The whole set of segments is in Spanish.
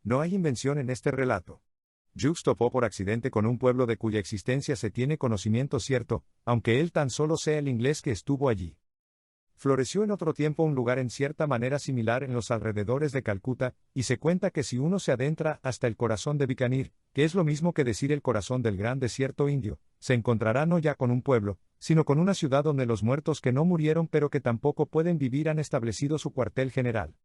No hay invención en este relato. Jukes topó por accidente con un pueblo de cuya existencia se tiene conocimiento cierto, aunque él tan solo sea el inglés que estuvo allí. Floreció en otro tiempo un lugar en cierta manera similar en los alrededores de Calcuta, y se cuenta que si uno se adentra hasta el corazón de Bikaner, que es lo mismo que decir el corazón del gran desierto indio, se encontrará no ya con un pueblo, sino con una ciudad donde los muertos que no murieron pero que tampoco pueden vivir han establecido su cuartel general.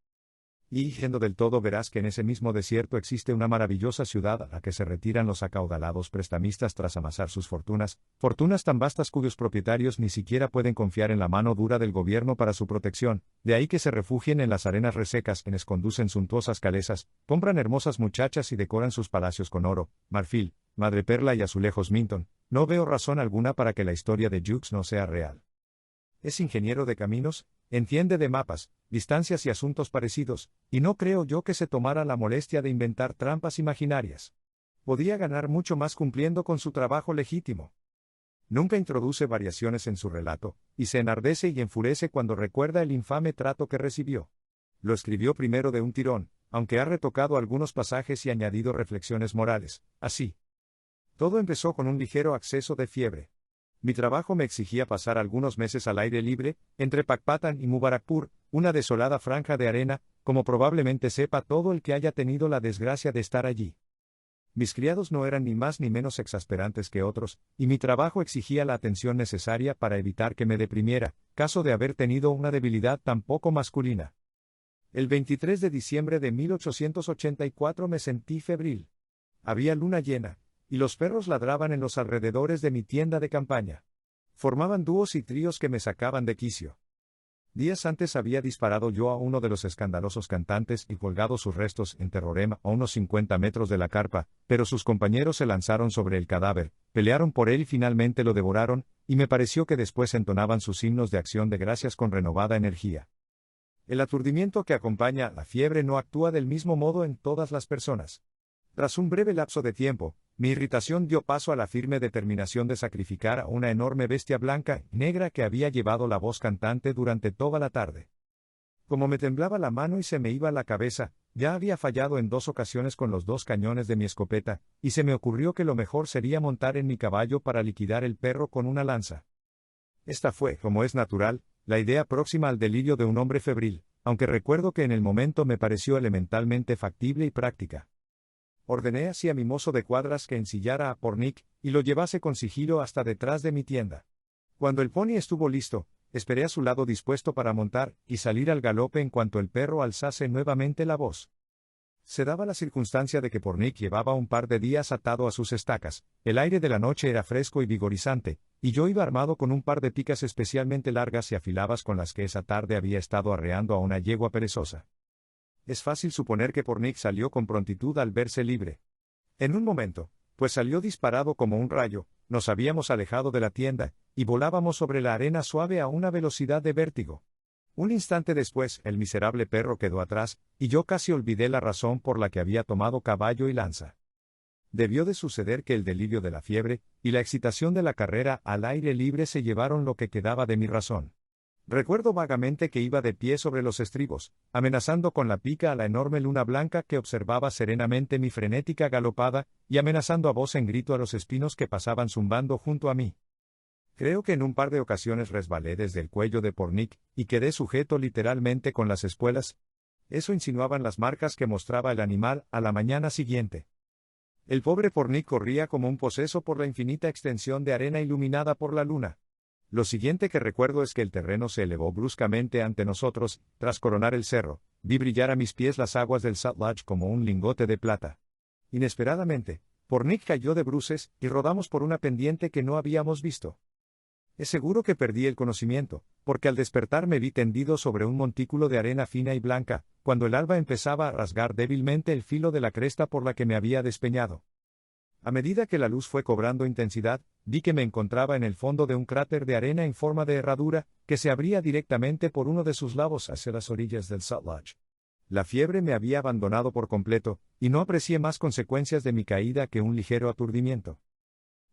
Y yendo del todo verás que en ese mismo desierto existe una maravillosa ciudad a la que se retiran los acaudalados prestamistas tras amasar sus fortunas tan vastas cuyos propietarios ni siquiera pueden confiar en la mano dura del gobierno para su protección, de ahí que se refugien en las arenas resecas quienes conducen suntuosas calesas, compran hermosas muchachas y decoran sus palacios con oro, marfil, madreperla y azulejos Minton. No veo razón alguna para que la historia de Jukes no sea real. Es ingeniero de caminos, entiende de mapas, distancias y asuntos parecidos, y no creo yo que se tomara la molestia de inventar trampas imaginarias. Podía ganar mucho más cumpliendo con su trabajo legítimo. Nunca introduce variaciones en su relato, y se enardece y enfurece cuando recuerda el infame trato que recibió. Lo escribió primero de un tirón, aunque ha retocado algunos pasajes y añadido reflexiones morales, así. Todo empezó con un ligero acceso de fiebre. Mi trabajo me exigía pasar algunos meses al aire libre, entre Pakpatan y Mubarakpur, una desolada franja de arena, como probablemente sepa todo el que haya tenido la desgracia de estar allí. Mis criados no eran ni más ni menos exasperantes que otros, y mi trabajo exigía la atención necesaria para evitar que me deprimiera, caso de haber tenido una debilidad tan poco masculina. El 23 de diciembre de 1884 me sentí febril. Había luna llena, y los perros ladraban en los alrededores de mi tienda de campaña. Formaban dúos y tríos que me sacaban de quicio. Días antes había disparado yo a uno de los escandalosos cantantes y colgado sus restos en Terrorema a unos 50 metros de la carpa, pero sus compañeros se lanzaron sobre el cadáver, pelearon por él y finalmente lo devoraron, y me pareció que después entonaban sus himnos de acción de gracias con renovada energía. El aturdimiento que acompaña a la fiebre no actúa del mismo modo en todas las personas. Tras un breve lapso de tiempo, mi irritación dio paso a la firme determinación de sacrificar a una enorme bestia blanca y negra que había llevado la voz cantante durante toda la tarde. Como me temblaba la mano y se me iba la cabeza, ya había fallado en 2 ocasiones con los 2 cañones de mi escopeta, y se me ocurrió que lo mejor sería montar en mi caballo para liquidar el perro con una lanza. Esta fue, como es natural, la idea próxima al delirio de un hombre febril, aunque recuerdo que en el momento me pareció elementalmente factible y práctica. Ordené así a mi mozo de cuadras que ensillara a Pornic, y lo llevase con sigilo hasta detrás de mi tienda. Cuando el pony estuvo listo, esperé a su lado dispuesto para montar, y salir al galope en cuanto el perro alzase nuevamente la voz. Se daba la circunstancia de que Pornic llevaba un par de días atado a sus estacas, el aire de la noche era fresco y vigorizante, y yo iba armado con un par de picas especialmente largas y afiladas con las que esa tarde había estado arreando a una yegua perezosa. Es fácil suponer que Pornic salió con prontitud al verse libre. En un momento, pues salió disparado como un rayo, nos habíamos alejado de la tienda, y volábamos sobre la arena suave a una velocidad de vértigo. Un instante después, el miserable perro quedó atrás, y yo casi olvidé la razón por la que había tomado caballo y lanza. Debió de suceder que el delirio de la fiebre, y la excitación de la carrera al aire libre se llevaron lo que quedaba de mi razón. Recuerdo vagamente que iba de pie sobre los estribos, amenazando con la pica a la enorme luna blanca que observaba serenamente mi frenética galopada, y amenazando a voz en grito a los espinos que pasaban zumbando junto a mí. Creo que en un par de ocasiones resbalé desde el cuello de Pornic, y quedé sujeto literalmente con las espuelas. Eso insinuaban las marcas que mostraba el animal a la mañana siguiente. El pobre Pornic corría como un poseso por la infinita extensión de arena iluminada por la luna. Lo siguiente que recuerdo es que el terreno se elevó bruscamente ante nosotros, tras coronar el cerro, vi brillar a mis pies las aguas del Sutlej como un lingote de plata. Inesperadamente, Pornic cayó de bruces, y rodamos por una pendiente que no habíamos visto. Es seguro que perdí el conocimiento, porque al despertar me vi tendido sobre un montículo de arena fina y blanca, cuando el alba empezaba a rasgar débilmente el filo de la cresta por la que me había despeñado. A medida que la luz fue cobrando intensidad, vi que me encontraba en el fondo de un cráter de arena en forma de herradura, que se abría directamente por uno de sus lados hacia las orillas del Sutlej. La fiebre me había abandonado por completo, y no aprecié más consecuencias de mi caída que un ligero aturdimiento.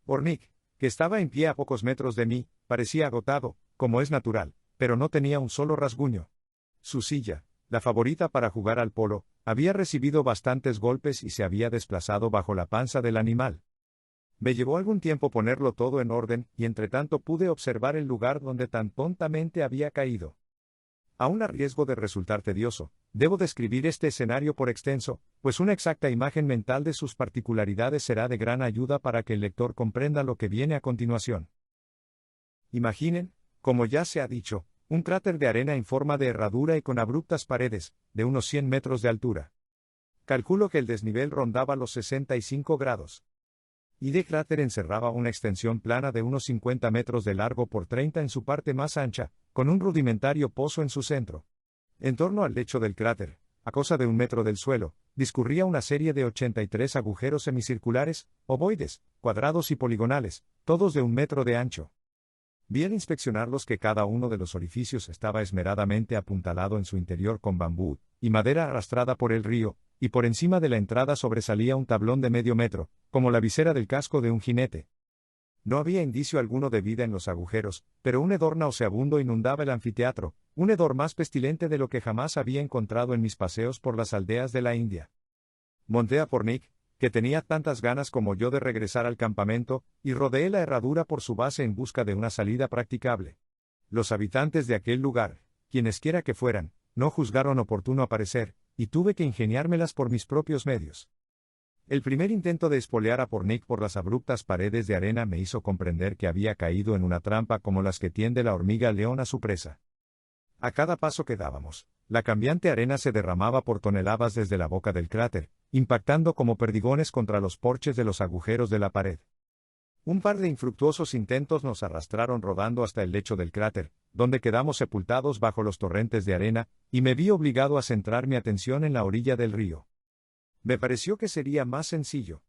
Pornic, que estaba en pie a pocos metros de mí, parecía agotado, como es natural, pero no tenía un solo rasguño. Su silla, la favorita para jugar al polo, Había recibido bastantes golpes y se había desplazado bajo la panza del animal. Me llevó algún tiempo ponerlo todo en orden, y entretanto pude observar el lugar donde tan tontamente había caído. Aún a riesgo de resultar tedioso, debo describir este escenario por extenso, pues una exacta imagen mental de sus particularidades será de gran ayuda para que el lector comprenda lo que viene a continuación. Imaginen, como ya se ha dicho, un cráter de arena en forma de herradura y con abruptas paredes, de unos 100 metros de altura. Calculo que el desnivel rondaba los 65 grados. Y de cráter encerraba una extensión plana de unos 50 metros de largo por 30 en su parte más ancha, con un rudimentario pozo en su centro. En torno al lecho del cráter, a cosa de 1 metro del suelo, discurría una serie de 83 agujeros semicirculares, ovoides, cuadrados y poligonales, todos de 1 metro de ancho. Vi al inspeccionarlos que cada uno de los orificios estaba esmeradamente apuntalado en su interior con bambú y madera arrastrada por el río, y por encima de la entrada sobresalía un tablón de medio metro, como la visera del casco de un jinete. No había indicio alguno de vida en los agujeros, pero un hedor nauseabundo inundaba el anfiteatro, un hedor más pestilente de lo que jamás había encontrado en mis paseos por las aldeas de la India. Monté a Pornic, que tenía tantas ganas como yo de regresar al campamento, y rodeé la herradura por su base en busca de una salida practicable. Los habitantes de aquel lugar, quienesquiera que fueran, no juzgaron oportuno aparecer, y tuve que ingeniármelas por mis propios medios. El primer intento de espolear a Pornic por las abruptas paredes de arena me hizo comprender que había caído en una trampa como las que tiende la hormiga león a su presa. A cada paso que dábamos, la cambiante arena se derramaba por toneladas desde la boca del cráter, impactando como perdigones contra los porches de los agujeros de la pared. Un par de infructuosos intentos nos arrastraron rodando hasta el lecho del cráter, donde quedamos sepultados bajo los torrentes de arena, y me vi obligado a centrar mi atención en la orilla del río. Me pareció que sería más sencillo.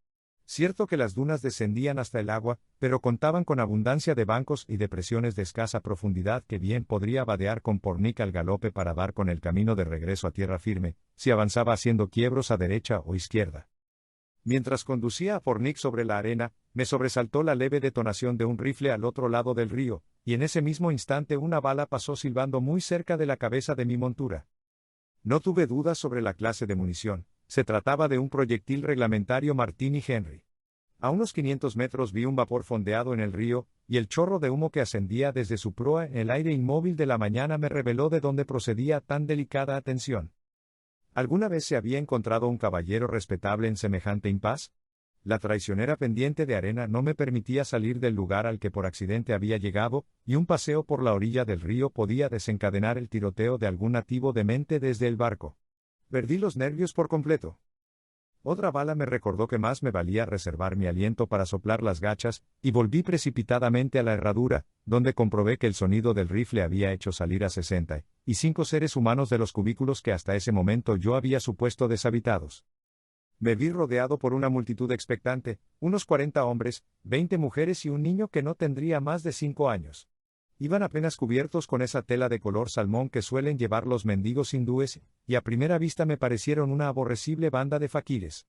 Cierto que las dunas descendían hasta el agua, pero contaban con abundancia de bancos y depresiones de escasa profundidad que bien podría vadear con Pornic al galope para dar con el camino de regreso a tierra firme, si avanzaba haciendo quiebros a derecha o izquierda. Mientras conducía a Pornic sobre la arena, me sobresaltó la leve detonación de un rifle al otro lado del río, y en ese mismo instante una bala pasó silbando muy cerca de la cabeza de mi montura. No tuve dudas sobre la clase de munición, se trataba de un proyectil reglamentario Martini Henry. A unos 500 metros vi un vapor fondeado en el río, y el chorro de humo que ascendía desde su proa en el aire inmóvil de la mañana me reveló de dónde procedía tan delicada atención. ¿Alguna vez se había encontrado un caballero respetable en semejante impas? La traicionera pendiente de arena no me permitía salir del lugar al que por accidente había llegado, y un paseo por la orilla del río podía desencadenar el tiroteo de algún nativo demente desde el barco. Perdí los nervios por completo. Otra bala me recordó que más me valía reservar mi aliento para soplar las gachas, y volví precipitadamente a la herradura, donde comprobé que el sonido del rifle había hecho salir a 65 seres humanos de los cubículos que hasta ese momento yo había supuesto deshabitados. Me vi rodeado por una multitud expectante, unos 40 hombres, 20 mujeres y un niño que no tendría más de 5 años. Iban apenas cubiertos con esa tela de color salmón que suelen llevar los mendigos hindúes, y a primera vista me parecieron una aborrecible banda de faquires.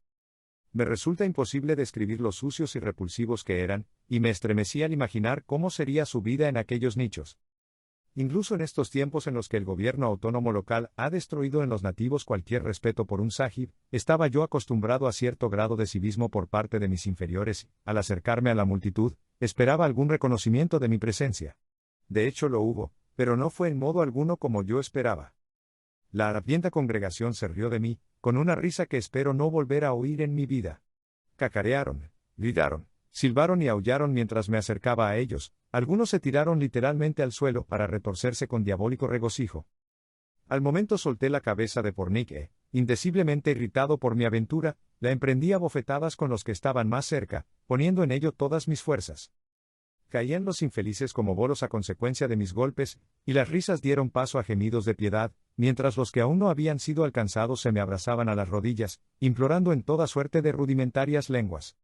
Me resulta imposible describir lo sucios y repulsivos que eran, y me estremecí al imaginar cómo sería su vida en aquellos nichos. Incluso en estos tiempos en los que el gobierno autónomo local ha destruido en los nativos cualquier respeto por un sahib, estaba yo acostumbrado a cierto grado de civismo por parte de mis inferiores, y, al acercarme a la multitud, esperaba algún reconocimiento de mi presencia. De hecho lo hubo, pero no fue en modo alguno como yo esperaba. La harapienta congregación se rió de mí, con una risa que espero no volver a oír en mi vida. Cacarearon, gritaron, silbaron y aullaron mientras me acercaba a ellos, algunos se tiraron literalmente al suelo para retorcerse con diabólico regocijo. Al momento solté la cabeza de Pornic e, indeciblemente irritado por mi aventura, la emprendí a bofetadas con los que estaban más cerca, poniendo en ello todas mis fuerzas. Caían los infelices como bolos a consecuencia de mis golpes, y las risas dieron paso a gemidos de piedad, mientras los que aún no habían sido alcanzados se me abrazaban a las rodillas, implorando en toda suerte de rudimentarias lenguas.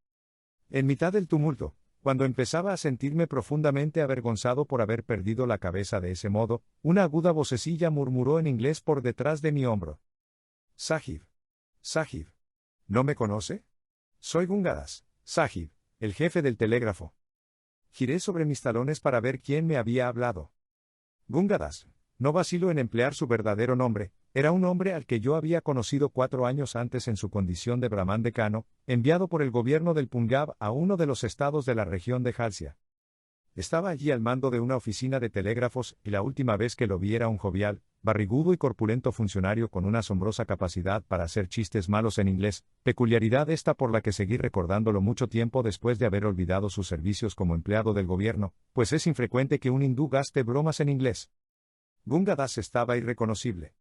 En mitad del tumulto, cuando empezaba a sentirme profundamente avergonzado por haber perdido la cabeza de ese modo, una aguda vocecilla murmuró en inglés por detrás de mi hombro. Sahib. Sahib. ¿No me conoce? Soy Gungadas, Sahib, el jefe del telégrafo. Giré sobre mis talones para ver quién me había hablado. Gungadas, no vacilo en emplear su verdadero nombre, Era un hombre al que yo había conocido 4 años antes en su condición de brahmán decano, enviado por el gobierno del Punjab a uno de los estados de la región de Jalsia. Estaba allí al mando de una oficina de telégrafos y la última vez que lo vi era un jovial, barrigudo y corpulento funcionario con una asombrosa capacidad para hacer chistes malos en inglés, peculiaridad esta por la que seguí recordándolo mucho tiempo después de haber olvidado sus servicios como empleado del gobierno, pues es infrecuente que un hindú gaste bromas en inglés. Gunga Das estaba irreconocible.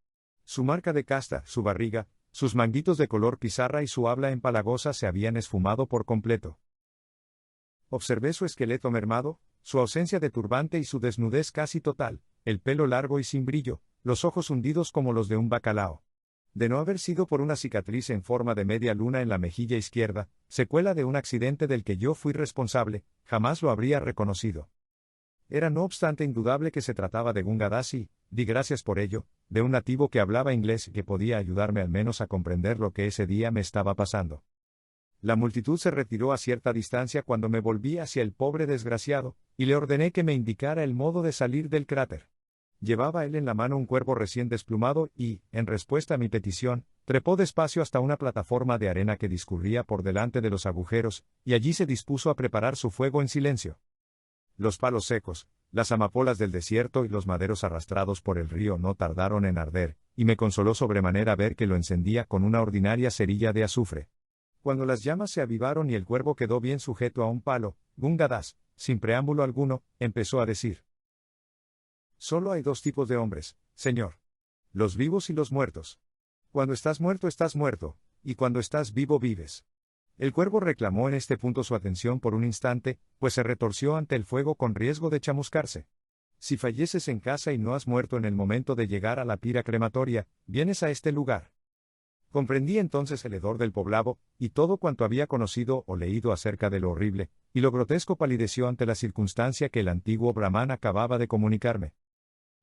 Su marca de casta, su barriga, sus manguitos de color pizarra y su habla empalagosa se habían esfumado por completo. Observé su esqueleto mermado, su ausencia de turbante y su desnudez casi total, el pelo largo y sin brillo, los ojos hundidos como los de un bacalao. De no haber sido por una cicatriz en forma de media luna en la mejilla izquierda, secuela de un accidente del que yo fui responsable, jamás lo habría reconocido. Era no obstante indudable que se trataba de Gunga Das y, di gracias por ello, de un nativo que hablaba inglés y que podía ayudarme al menos a comprender lo que ese día me estaba pasando. La multitud se retiró a cierta distancia cuando me volví hacia el pobre desgraciado, y le ordené que me indicara el modo de salir del cráter. Llevaba él en la mano un cuervo recién desplumado y, en respuesta a mi petición, trepó despacio hasta una plataforma de arena que discurría por delante de los agujeros, y allí se dispuso a preparar su fuego en silencio. Los palos secos, las amapolas del desierto y los maderos arrastrados por el río no tardaron en arder, y me consoló sobremanera ver que lo encendía con una ordinaria cerilla de azufre. Cuando las llamas se avivaron y el cuervo quedó bien sujeto a un palo, Gunga Das, sin preámbulo alguno, empezó a decir: «Solo hay dos tipos de hombres, señor. Los vivos y los muertos. Cuando estás muerto, y cuando estás vivo vives». El cuervo reclamó en este punto su atención por un instante, pues se retorció ante el fuego con riesgo de chamuscarse. «Si falleces en casa y no has muerto en el momento de llegar a la pira crematoria, vienes a este lugar». Comprendí entonces el hedor del poblado, y todo cuanto había conocido o leído acerca de lo horrible, y lo grotesco palideció ante la circunstancia que el antiguo brahmán acababa de comunicarme.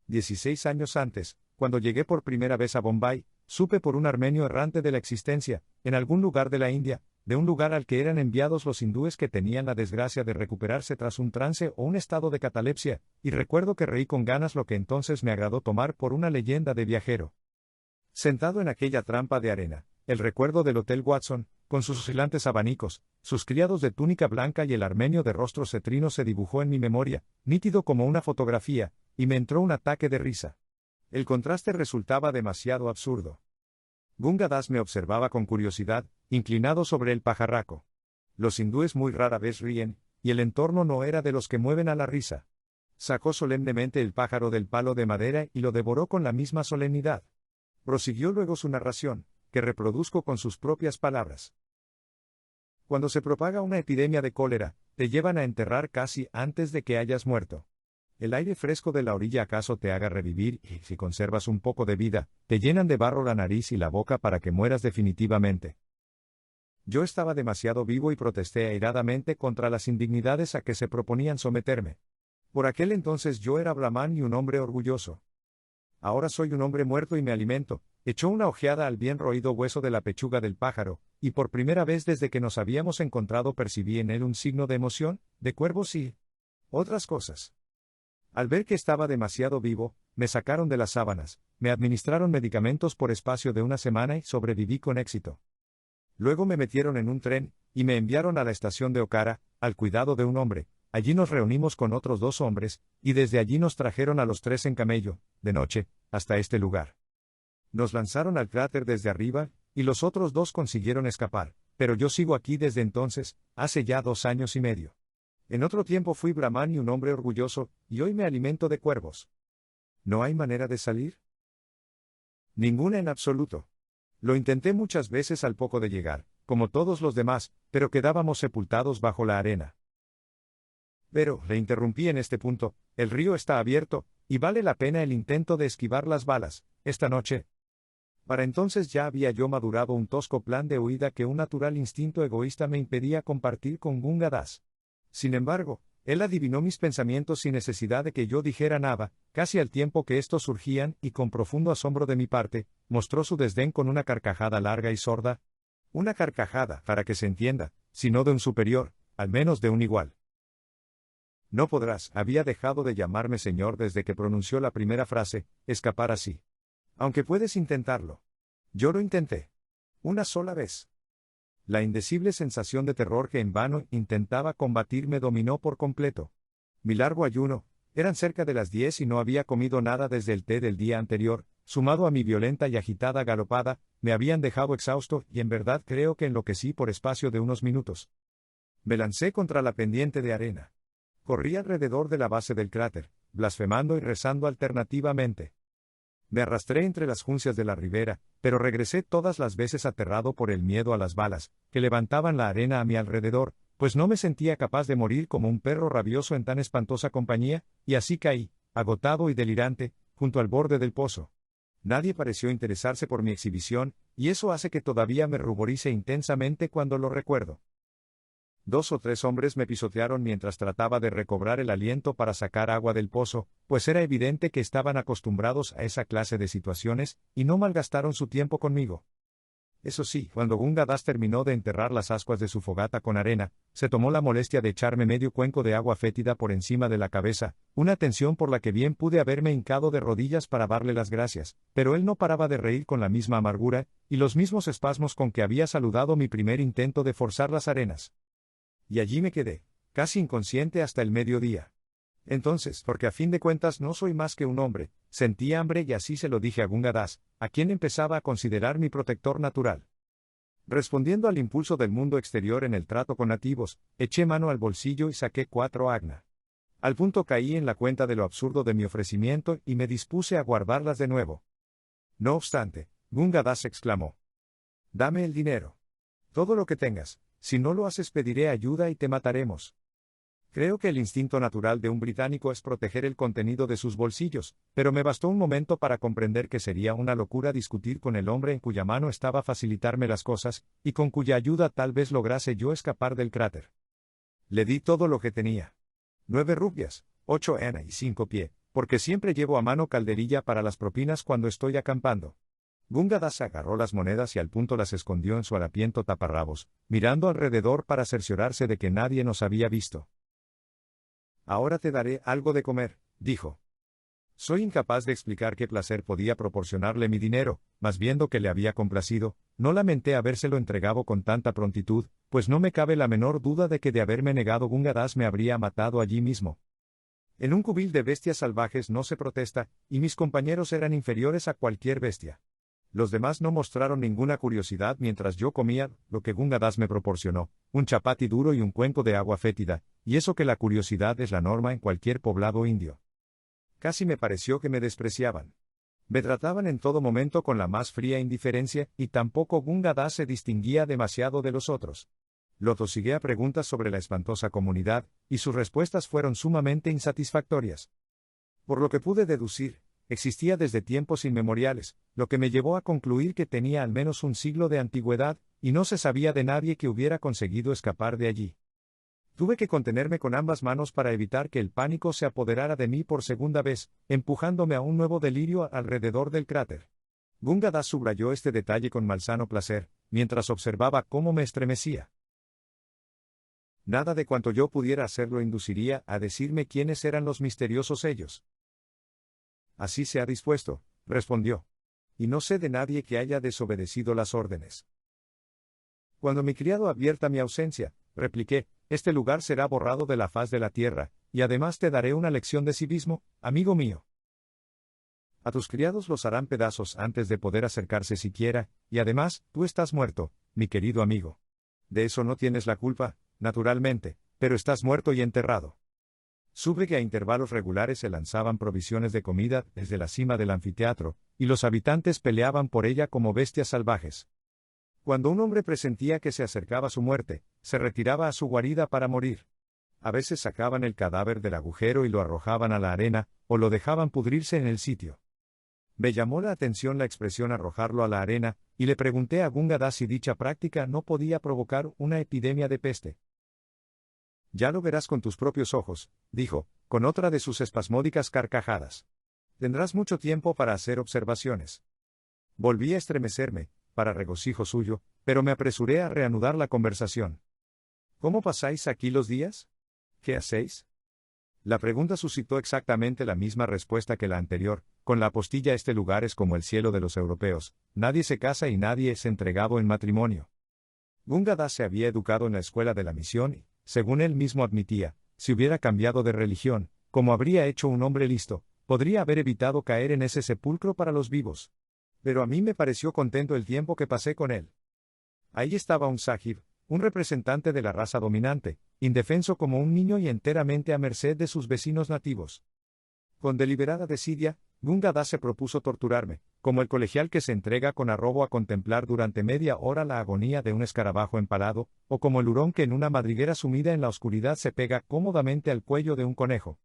16 años antes, cuando llegué por primera vez a Bombay, supe por un armenio errante de la existencia, en algún lugar de la India, de un lugar al que eran enviados los hindúes que tenían la desgracia de recuperarse tras un trance o un estado de catalepsia, y recuerdo que reí con ganas lo que entonces me agradó tomar por una leyenda de viajero. Sentado en aquella trampa de arena, el recuerdo del Hotel Watson, con sus oscilantes abanicos, sus criados de túnica blanca y el armenio de rostro cetrino se dibujó en mi memoria, nítido como una fotografía, y me entró un ataque de risa. El contraste resultaba demasiado absurdo. Gunga Das me observaba con curiosidad, inclinado sobre el pajarraco. Los hindúes muy rara vez ríen, y el entorno no era de los que mueven a la risa. Sacó solemnemente el pájaro del palo de madera y lo devoró con la misma solemnidad. Prosiguió luego su narración, que reproduzco con sus propias palabras. Cuando se propaga una epidemia de cólera, te llevan a enterrar casi antes de que hayas muerto. El aire fresco de la orilla acaso te haga revivir y, si conservas un poco de vida, te llenan de barro la nariz y la boca para que mueras definitivamente. Yo estaba demasiado vivo y protesté airadamente contra las indignidades a que se proponían someterme. Por aquel entonces yo era brahmán y un hombre orgulloso. Ahora soy un hombre muerto y me alimento. Echó una ojeada al bien roído hueso de la pechuga del pájaro, y por primera vez desde que nos habíamos encontrado percibí en él un signo de emoción, de cuervos y otras cosas. Al ver que estaba demasiado vivo, me sacaron de las sábanas, me administraron medicamentos por espacio de una semana y sobreviví con éxito. Luego me metieron en un tren, y me enviaron a la estación de Okara, al cuidado de un hombre. Allí nos reunimos con otros 2 hombres, y desde allí nos trajeron a los 3 en camello, de noche, hasta este lugar. Nos lanzaron al cráter desde arriba, y los otros 2 consiguieron escapar, pero yo sigo aquí desde entonces, hace ya 2 años y medio. En otro tiempo fui brahmán y un hombre orgulloso, y hoy me alimento de cuervos. ¿No hay manera de salir? Ninguna en absoluto. Lo intenté muchas veces al poco de llegar, como todos los demás, pero quedábamos sepultados bajo la arena. Pero, le interrumpí en este punto, el río está abierto, y vale la pena el intento de esquivar las balas, esta noche. Para entonces ya había yo madurado un tosco plan de huida que un natural instinto egoísta me impedía compartir con Gunga Das. Sin embargo, él adivinó mis pensamientos sin necesidad de que yo dijera nada, casi al tiempo que estos surgían y con profundo asombro de mi parte, mostró su desdén con una carcajada larga y sorda. Una carcajada, para que se entienda, si no de un superior, al menos de un igual. No podrás, había dejado de llamarme señor desde que pronunció la primera frase, escapar así. Aunque puedes intentarlo. Yo lo intenté. Una sola vez. La indecible sensación de terror que en vano intentaba combatir me dominó por completo. Mi largo ayuno, eran cerca de las 10 y no había comido nada desde el té del día anterior, sumado a mi violenta y agitada galopada, me habían dejado exhausto y en verdad creo que enloquecí por espacio de unos minutos. Me lancé contra la pendiente de arena. Corrí alrededor de la base del cráter, blasfemando y rezando alternativamente. Me arrastré entre las juncias de la ribera, pero regresé todas las veces aterrado por el miedo a las balas, que levantaban la arena a mi alrededor, pues no me sentía capaz de morir como un perro rabioso en tan espantosa compañía, y así caí, agotado y delirante, junto al borde del pozo. Nadie pareció interesarse por mi exhibición, y eso hace que todavía me ruborice intensamente cuando lo recuerdo. 2 o 3 hombres me pisotearon mientras trataba de recobrar el aliento para sacar agua del pozo, pues era evidente que estaban acostumbrados a esa clase de situaciones, y no malgastaron su tiempo conmigo. Eso sí, cuando Gunga Das terminó de enterrar las ascuas de su fogata con arena, se tomó la molestia de echarme medio cuenco de agua fétida por encima de la cabeza, una atención por la que bien pude haberme hincado de rodillas para darle las gracias, pero él no paraba de reír con la misma amargura, y los mismos espasmos con que había saludado mi primer intento de forzar las arenas. Y allí me quedé, casi inconsciente hasta el mediodía. Entonces, porque a fin de cuentas no soy más que un hombre, sentí hambre y así se lo dije a Gunga Das, a quien empezaba a considerar mi protector natural. Respondiendo al impulso del mundo exterior en el trato con nativos, eché mano al bolsillo y saqué 4 agna. Al punto caí en la cuenta de lo absurdo de mi ofrecimiento y me dispuse a guardarlas de nuevo. No obstante, Gunga Das exclamó: «Dame el dinero. Todo lo que tengas. Si no lo haces pediré ayuda y te mataremos». Creo que el instinto natural de un británico es proteger el contenido de sus bolsillos, pero me bastó un momento para comprender que sería una locura discutir con el hombre en cuya mano estaba facilitarme las cosas, y con cuya ayuda tal vez lograse yo escapar del cráter. Le di todo lo que tenía. 9 rupias, 8 ana y 5 pie, porque siempre llevo a mano calderilla para las propinas cuando estoy acampando. Gunga Das agarró las monedas y al punto las escondió en su harapiento taparrabos, mirando alrededor para cerciorarse de que nadie nos había visto. «Ahora te daré algo de comer», dijo. Soy incapaz de explicar qué placer podía proporcionarle mi dinero, mas viendo que le había complacido, no lamenté habérselo entregado con tanta prontitud, pues no me cabe la menor duda de que de haberme negado Gunga Das me habría matado allí mismo. En un cubil de bestias salvajes no se protesta, y mis compañeros eran inferiores a cualquier bestia. Los demás no mostraron ninguna curiosidad mientras yo comía lo que Gunga Das me proporcionó, un chapati duro y un cuenco de agua fétida, y eso que la curiosidad es la norma en cualquier poblado indio. Casi me pareció que me despreciaban. Me trataban en todo momento con la más fría indiferencia, y tampoco Gunga Das se distinguía demasiado de los otros. Lo tosigué a preguntas sobre la espantosa comunidad, y sus respuestas fueron sumamente insatisfactorias. Por lo que pude deducir, existía desde tiempos inmemoriales, lo que me llevó a concluir que tenía al menos un siglo de antigüedad, y no se sabía de nadie que hubiera conseguido escapar de allí. Tuve que contenerme con ambas manos para evitar que el pánico se apoderara de mí por segunda vez, empujándome a un nuevo delirio alrededor del cráter. Gunga Das subrayó este detalle con malsano placer, mientras observaba cómo me estremecía. Nada de cuanto yo pudiera hacer lo induciría a decirme quiénes eran los misteriosos ellos. Así se ha dispuesto, respondió. Y no sé de nadie que haya desobedecido las órdenes. Cuando mi criado advierta mi ausencia, repliqué, este lugar será borrado de la faz de la tierra, y además te daré una lección de civismo, amigo mío. A tus criados los harán pedazos antes de poder acercarse siquiera, y además, tú estás muerto, mi querido amigo. De eso no tienes la culpa, naturalmente, pero estás muerto y enterrado. Supe que a intervalos regulares se lanzaban provisiones de comida desde la cima del anfiteatro, y los habitantes peleaban por ella como bestias salvajes. Cuando un hombre presentía que se acercaba su muerte, se retiraba a su guarida para morir. A veces sacaban el cadáver del agujero y lo arrojaban a la arena, o lo dejaban pudrirse en el sitio. Me llamó la atención la expresión arrojarlo a la arena, y le pregunté a Gunga Das si dicha práctica no podía provocar una epidemia de peste. Ya lo verás con tus propios ojos, dijo, con otra de sus espasmódicas carcajadas. Tendrás mucho tiempo para hacer observaciones. Volví a estremecerme, para regocijo suyo, pero me apresuré a reanudar la conversación. ¿Cómo pasáis aquí los días? ¿Qué hacéis? La pregunta suscitó exactamente la misma respuesta que la anterior, con la apostilla este lugar es como el cielo de los europeos, nadie se casa y nadie es entregado en matrimonio. Gunga Das se había educado en la escuela de la misión y, según él mismo admitía, si hubiera cambiado de religión, como habría hecho un hombre listo, podría haber evitado caer en ese sepulcro para los vivos. Pero a mí me pareció contento el tiempo que pasé con él. Ahí estaba un sahib, un representante de la raza dominante, indefenso como un niño y enteramente a merced de sus vecinos nativos. Con deliberada desidia, Gunga Das se propuso torturarme, como el colegial que se entrega con arrobo a contemplar durante media hora la agonía de un escarabajo empalado, o como el hurón que en una madriguera sumida en la oscuridad se pega cómodamente al cuello de un conejo.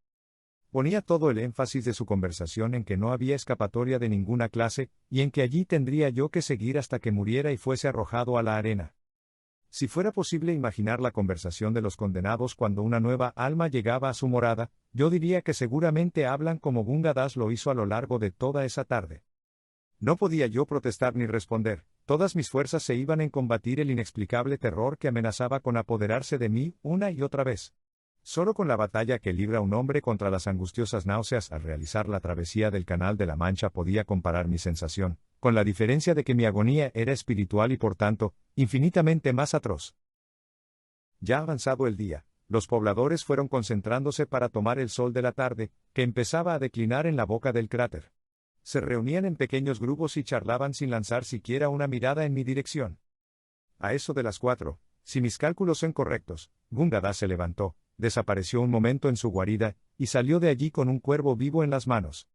Ponía todo el énfasis de su conversación en que no había escapatoria de ninguna clase, y en que allí tendría yo que seguir hasta que muriera y fuese arrojado a la arena. Si fuera posible imaginar la conversación de los condenados cuando una nueva alma llegaba a su morada, yo diría que seguramente hablan como Gunga Das lo hizo a lo largo de toda esa tarde. No podía yo protestar ni responder, todas mis fuerzas se iban en combatir el inexplicable terror que amenazaba con apoderarse de mí una y otra vez. Solo con la batalla que libra un hombre contra las angustiosas náuseas al realizar la travesía del Canal de la Mancha podía comparar mi sensación, con la diferencia de que mi agonía era espiritual y por tanto, infinitamente más atroz. Ya avanzado el día, los pobladores fueron concentrándose para tomar el sol de la tarde, que empezaba a declinar en la boca del cráter. Se reunían en pequeños grupos y charlaban sin lanzar siquiera una mirada en mi dirección. A eso de las 4, si mis cálculos son correctos, Gunga Das se levantó, desapareció un momento en su guarida, y salió de allí con un cuervo vivo en las manos.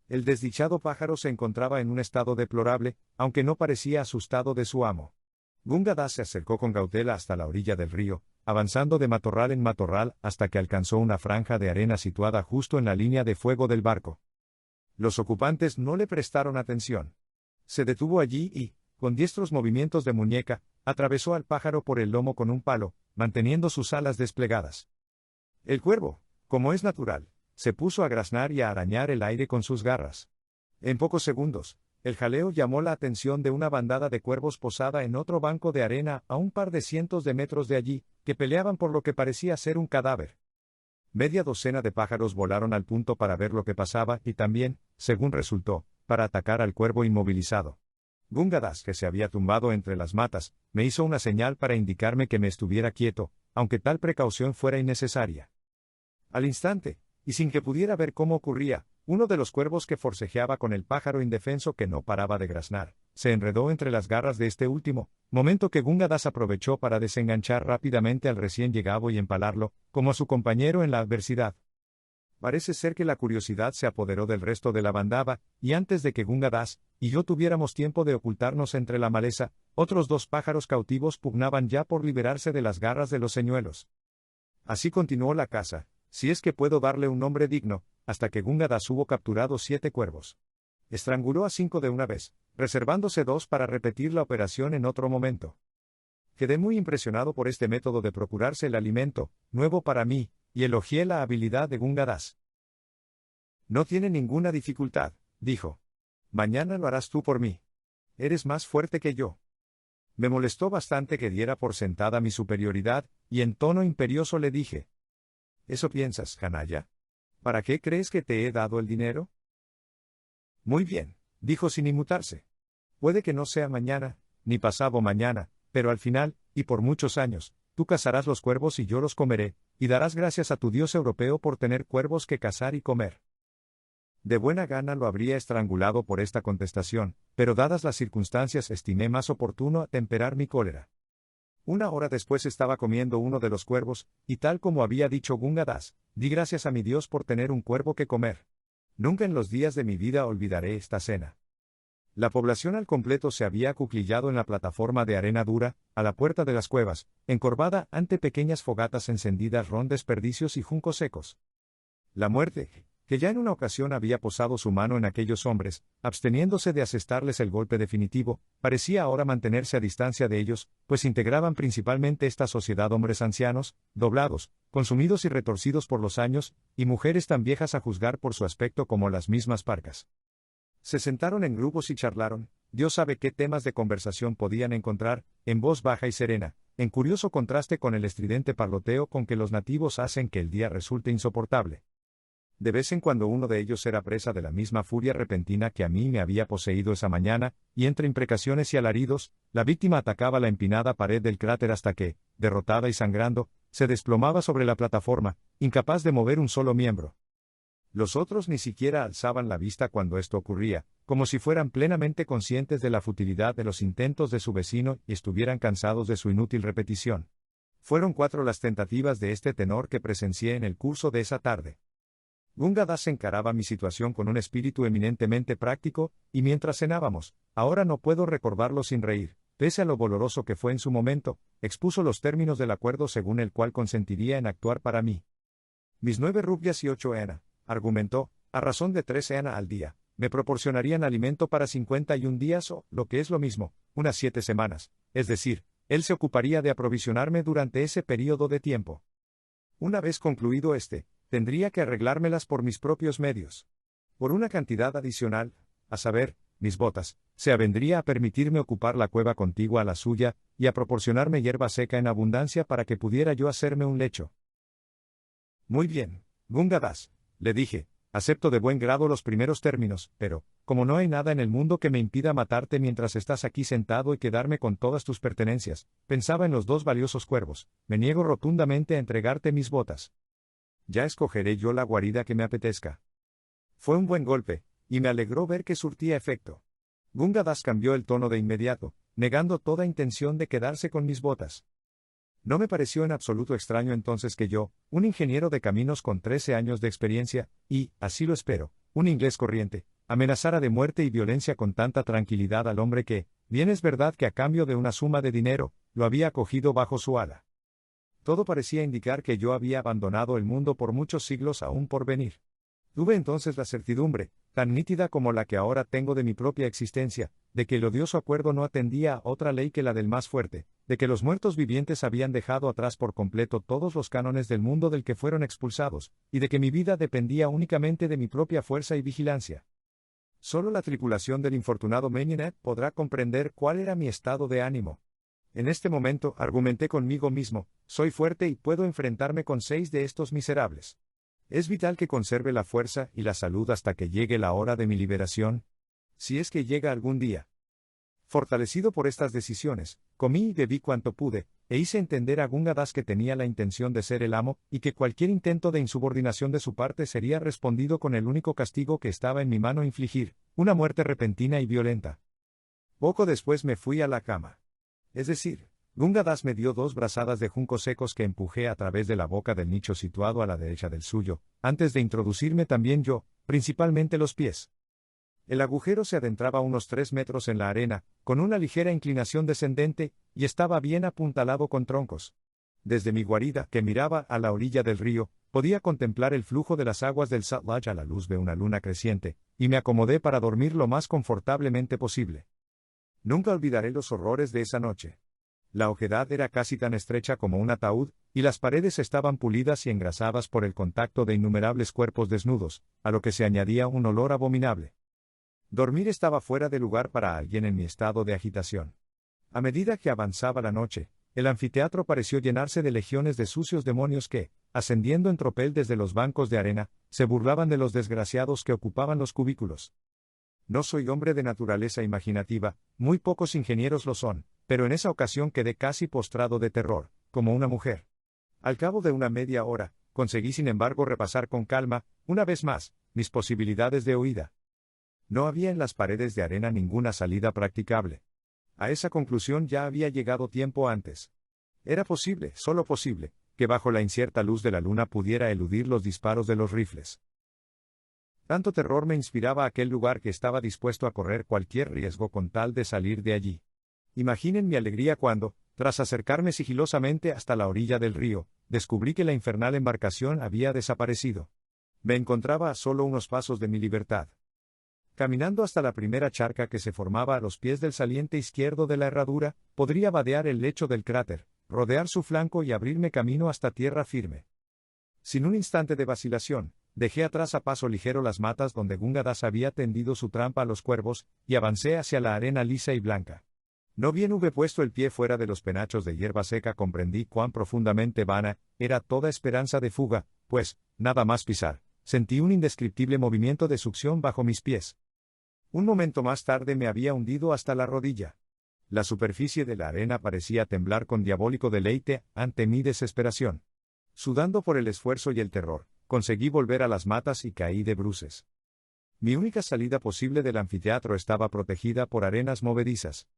El desdichado pájaro se encontraba en un estado deplorable, aunque no parecía asustado de su amo. Gunga Das se acercó con cautela hasta la orilla del río, avanzando de matorral en matorral hasta que alcanzó una franja de arena situada justo en la línea de fuego del barco. Los ocupantes no le prestaron atención. Se detuvo allí y, con diestros movimientos de muñeca, atravesó al pájaro por el lomo con un palo, manteniendo sus alas desplegadas. El cuervo, como es natural, se puso a graznar y a arañar el aire con sus garras. En pocos segundos, el jaleo llamó la atención de una bandada de cuervos posada en otro banco de arena a un par de cientos de metros de allí, que peleaban por lo que parecía ser un cadáver. Media docena de pájaros volaron al punto para ver lo que pasaba y también, según resultó, para atacar al cuervo inmovilizado. Gunga Das, que se había tumbado entre las matas, me hizo una señal para indicarme que me estuviera quieto, aunque tal precaución fuera innecesaria. Al instante, y sin que pudiera ver cómo ocurría, uno de los cuervos que forcejeaba con el pájaro indefenso que no paraba de graznar, se enredó entre las garras de este último, momento que Gunga Das aprovechó para desenganchar rápidamente al recién llegado y empalarlo, como a su compañero en la adversidad. Parece ser que la curiosidad se apoderó del resto de la bandada, y antes de que Gunga Das y yo tuviéramos tiempo de ocultarnos entre la maleza, otros 2 pájaros cautivos pugnaban ya por liberarse de las garras de los señuelos. Así continuó la caza, si es que puedo darle un nombre digno, hasta que Gunga Das hubo capturado 7 cuervos. Estranguló a 5 de una vez, reservándose 2 para repetir la operación en otro momento. Quedé muy impresionado por este método de procurarse el alimento, nuevo para mí, y elogié la habilidad de Gunga Das. No tiene ninguna dificultad, dijo. Mañana lo harás tú por mí. Eres más fuerte que yo. Me molestó bastante que diera por sentada mi superioridad, y en tono imperioso le dije. ¿Eso piensas, canalla? ¿Para qué crees que te he dado el dinero? Muy bien, dijo sin inmutarse. Puede que no sea mañana, ni pasado mañana, pero al final, y por muchos años, tú cazarás los cuervos y yo los comeré, y darás gracias a tu Dios europeo por tener cuervos que cazar y comer. De buena gana lo habría estrangulado por esta contestación, pero dadas las circunstancias estimé más oportuno atemperar mi cólera. 1 hora después estaba comiendo uno de los cuervos, y tal como había dicho Gunga Das, di gracias a mi Dios por tener un cuervo que comer. Nunca en los días de mi vida olvidaré esta cena. La población al completo se había acuclillado en la plataforma de arena dura, a la puerta de las cuevas, encorvada ante pequeñas fogatas encendidas ron desperdicios y juncos secos. La muerte, que ya en una ocasión había posado su mano en aquellos hombres, absteniéndose de asestarles el golpe definitivo, parecía ahora mantenerse a distancia de ellos, pues integraban principalmente esta sociedad hombres ancianos, doblados, consumidos y retorcidos por los años, y mujeres tan viejas a juzgar por su aspecto como las mismas parcas. Se sentaron en grupos y charlaron, Dios sabe qué temas de conversación podían encontrar, en voz baja y serena, en curioso contraste con el estridente parloteo con que los nativos hacen que el día resulte insoportable. De vez en cuando uno de ellos era presa de la misma furia repentina que a mí me había poseído esa mañana, y entre imprecaciones y alaridos, la víctima atacaba la empinada pared del cráter hasta que, derrotada y sangrando, se desplomaba sobre la plataforma, incapaz de mover un solo miembro. Los otros ni siquiera alzaban la vista cuando esto ocurría, como si fueran plenamente conscientes de la futilidad de los intentos de su vecino y estuvieran cansados de su inútil repetición. Fueron 4 las tentativas de este tenor que presencié en el curso de esa tarde. Gunga Das encaraba mi situación con un espíritu eminentemente práctico, y mientras cenábamos, ahora no puedo recordarlo sin reír, pese a lo doloroso que fue en su momento, expuso los términos del acuerdo según el cual consentiría en actuar para mí. Mis 9 rupias y 8 ena, argumentó, a razón de 3 ena al día, me proporcionarían alimento para 51 días o, lo que es lo mismo, unas 7 semanas, es decir, él se ocuparía de aprovisionarme durante ese período de tiempo. Una vez concluido tendría que arreglármelas por mis propios medios. Por una cantidad adicional, a saber, mis botas, se avendría a permitirme ocupar la cueva contigua a la suya, y a proporcionarme hierba seca en abundancia para que pudiera yo hacerme un lecho. Muy bien, Gunga Das, le dije, acepto de buen grado los primeros términos, pero, como no hay nada en el mundo que me impida matarte mientras estás aquí sentado y quedarme con todas tus pertenencias, pensaba en los 2 valiosos cuervos, me niego rotundamente a entregarte mis botas. Ya escogeré yo la guarida que me apetezca. Fue un buen golpe, y me alegró ver que surtía efecto. Gunga Das cambió el tono de inmediato, negando toda intención de quedarse con mis botas. No me pareció en absoluto extraño entonces que yo, un ingeniero de caminos con 13 años de experiencia, y, así lo espero, un inglés corriente, amenazara de muerte y violencia con tanta tranquilidad al hombre que, bien es verdad que a cambio de una suma de dinero, lo había acogido bajo su ala. Todo parecía indicar que yo había abandonado el mundo por muchos siglos aún por venir. Tuve entonces la certidumbre, tan nítida como la que ahora tengo de mi propia existencia, de que el odioso acuerdo no atendía a otra ley que la del más fuerte, de que los muertos vivientes habían dejado atrás por completo todos los cánones del mundo del que fueron expulsados, y de que mi vida dependía únicamente de mi propia fuerza y vigilancia. Solo la tripulación del infortunado Maignan podrá comprender cuál era mi estado de ánimo. En este momento, argumenté conmigo mismo, soy fuerte y puedo enfrentarme con 6 de estos miserables. Es vital que conserve la fuerza y la salud hasta que llegue la hora de mi liberación, si es que llega algún día. Fortalecido por estas decisiones, comí y bebí cuanto pude, e hice entender a Gunga Das que tenía la intención de ser el amo, y que cualquier intento de insubordinación de su parte sería respondido con el único castigo que estaba en mi mano infligir, una muerte repentina y violenta. Poco después me fui a la cama. Es decir, Gunga Das me dio 2 brazadas de juncos secos que empujé a través de la boca del nicho situado a la derecha del suyo, antes de introducirme también yo, principalmente los pies. El agujero se adentraba unos 3 metros en la arena, con una ligera inclinación descendente, y estaba bien apuntalado con troncos. Desde mi guarida, que miraba a la orilla del río, podía contemplar el flujo de las aguas del Sutlej a la luz de una luna creciente, y me acomodé para dormir lo más confortablemente posible. Nunca olvidaré los horrores de esa noche. La ojedad era casi tan estrecha como un ataúd, y las paredes estaban pulidas y engrasadas por el contacto de innumerables cuerpos desnudos, a lo que se añadía un olor abominable. Dormir estaba fuera de lugar para alguien en mi estado de agitación. A medida que avanzaba la noche, el anfiteatro pareció llenarse de legiones de sucios demonios que, ascendiendo en tropel desde los bancos de arena, se burlaban de los desgraciados que ocupaban los cubículos. No soy hombre de naturaleza imaginativa, muy pocos ingenieros lo son, pero en esa ocasión quedé casi postrado de terror, como una mujer. Al cabo de una media hora, conseguí sin embargo repasar con calma, una vez más, mis posibilidades de huida. No había en las paredes de arena ninguna salida practicable. A esa conclusión ya había llegado tiempo antes. Era posible, solo posible, que bajo la incierta luz de la luna pudiera eludir los disparos de los rifles. Tanto terror me inspiraba aquel lugar que estaba dispuesto a correr cualquier riesgo con tal de salir de allí. Imaginen mi alegría cuando, tras acercarme sigilosamente hasta la orilla del río, descubrí que la infernal embarcación había desaparecido. Me encontraba a solo unos pasos de mi libertad. Caminando hasta la primera charca que se formaba a los pies del saliente izquierdo de la herradura, podría vadear el lecho del cráter, rodear su flanco y abrirme camino hasta tierra firme. Sin un instante de vacilación, dejé atrás a paso ligero las matas donde Gunga Das había tendido su trampa a los cuervos, y avancé hacia la arena lisa y blanca. No bien hube puesto el pie fuera de los penachos de hierba seca, comprendí cuán profundamente vana era toda esperanza de fuga, pues, nada más pisar, Sentí un indescriptible movimiento de succión bajo mis pies. Un momento más tarde me había hundido hasta la rodilla. La superficie de la arena parecía temblar con diabólico deleite ante mi desesperación. Sudando por el esfuerzo y el terror, conseguí volver a las matas y caí de bruces. Mi única salida posible del anfiteatro estaba protegida por arenas movedizas.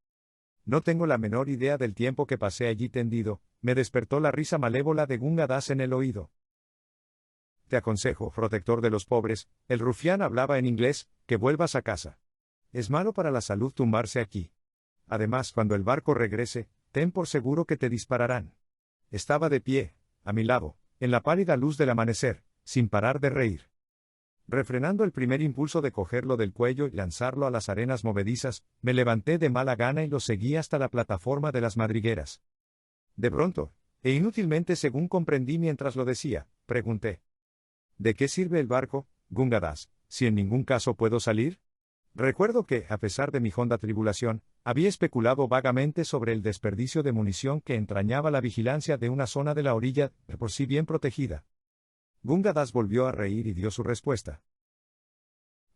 No tengo la menor idea del tiempo que pasé allí tendido, me despertó la risa malévola de Gunga Das en el oído. Te aconsejo, protector de los pobres, el rufián hablaba en inglés, que vuelvas a casa. Es malo para la salud tumbarse aquí. Además, cuando el barco regrese, ten por seguro que te dispararán. Estaba de pie, a mi lado, en la pálida luz del amanecer, sin parar de reír. Refrenando el primer impulso de cogerlo del cuello y lanzarlo a las arenas movedizas, me levanté de mala gana y lo seguí hasta la plataforma de las madrigueras. De pronto, e inútilmente según comprendí mientras lo decía, pregunté: ¿de qué sirve el barco, Gunga Das, si en ningún caso puedo salir? Recuerdo que, a pesar de mi honda tribulación, había especulado vagamente sobre el desperdicio de munición que entrañaba la vigilancia de una zona de la orilla, de por sí bien protegida. Gunga Das volvió a reír y dio su respuesta.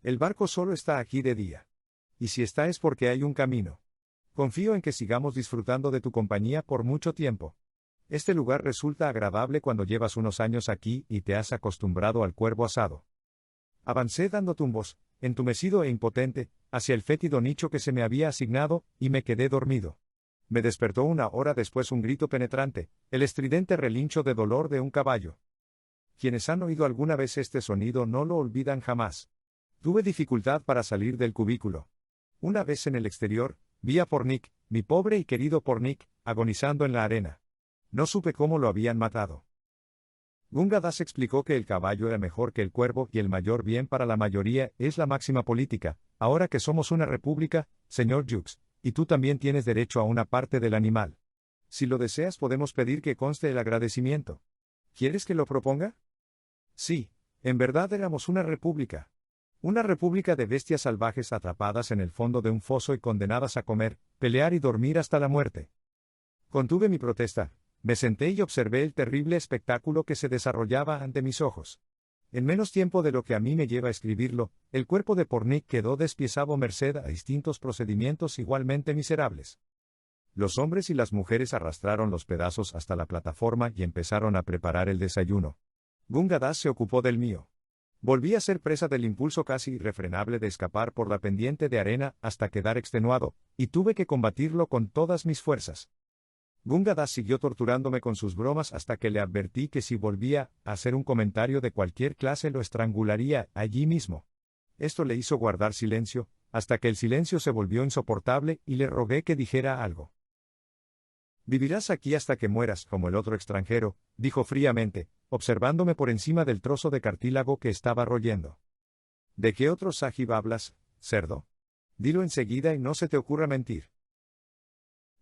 El barco solo está aquí de día. Y si está es porque hay un camino. Confío en que sigamos disfrutando de tu compañía por mucho tiempo. Este lugar resulta agradable cuando llevas unos años aquí y te has acostumbrado al cuervo asado. Avancé dando tumbos, entumecido e impotente, hacia el fétido nicho que se me había asignado, y me quedé dormido. Me despertó una hora después un grito penetrante, el estridente relincho de dolor de un caballo. Quienes han oído alguna vez este sonido no lo olvidan jamás. Tuve dificultad para salir del cubículo. Una vez en el exterior, vi a Pornic, mi pobre y querido Pornic, agonizando en la arena. No supe cómo lo habían matado. Gunga Das explicó que el caballo era mejor que el cuervo y el mayor bien para la mayoría es la máxima política. Ahora que somos una república, señor Jukes, y tú también tienes derecho a una parte del animal. Si lo deseas podemos pedir que conste el agradecimiento. ¿Quieres que lo proponga? Sí, en verdad éramos una república. Una república de bestias salvajes atrapadas en el fondo de un foso y condenadas a comer, pelear y dormir hasta la muerte. Contuve mi protesta. Me senté y observé el terrible espectáculo que se desarrollaba ante mis ojos. En menos tiempo de lo que a mí me lleva a escribirlo, el cuerpo de Pornic quedó despiezado merced a distintos procedimientos igualmente miserables. Los hombres y las mujeres arrastraron los pedazos hasta la plataforma y empezaron a preparar el desayuno. Gunga Das se ocupó del mío. Volví a ser presa del impulso casi irrefrenable de escapar por la pendiente de arena hasta quedar extenuado, y tuve que combatirlo con todas mis fuerzas. Gunga Das siguió torturándome con sus bromas hasta que le advertí que si volvía a hacer un comentario de cualquier clase lo estrangularía allí mismo. Esto le hizo guardar silencio, hasta que el silencio se volvió insoportable y le rogué que dijera algo. Vivirás aquí hasta que mueras, como el otro extranjero, dijo fríamente, observándome por encima del trozo de cartílago que estaba royendo. ¿De qué otro sahib hablas, cerdo? Dilo enseguida y no se te ocurra mentir.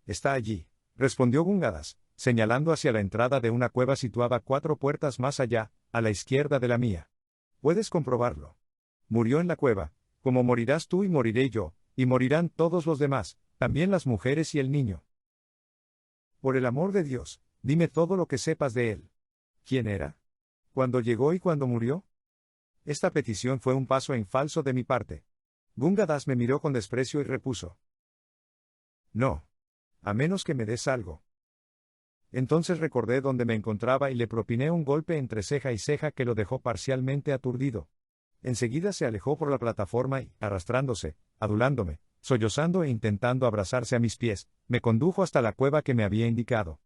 Está allí, respondió Gunga Das, señalando hacia la entrada de una cueva situada 4 puertas más allá, a la izquierda de la mía. Puedes comprobarlo. Murió en la cueva, como morirás tú y moriré yo, y morirán todos los demás, también las mujeres y el niño. Por el amor de Dios, dime todo lo que sepas de él. ¿Quién era? ¿Cuándo llegó y cuándo murió? Esta petición fue un paso en falso de mi parte. Gunga Das me miró con desprecio y repuso: no. A menos que me des algo. Entonces recordé dónde me encontraba y le propiné un golpe entre ceja y ceja que lo dejó parcialmente aturdido. Enseguida se alejó por la plataforma y, arrastrándose, adulándome, sollozando e intentando abrazarse a mis pies, me condujo hasta la cueva que me había indicado.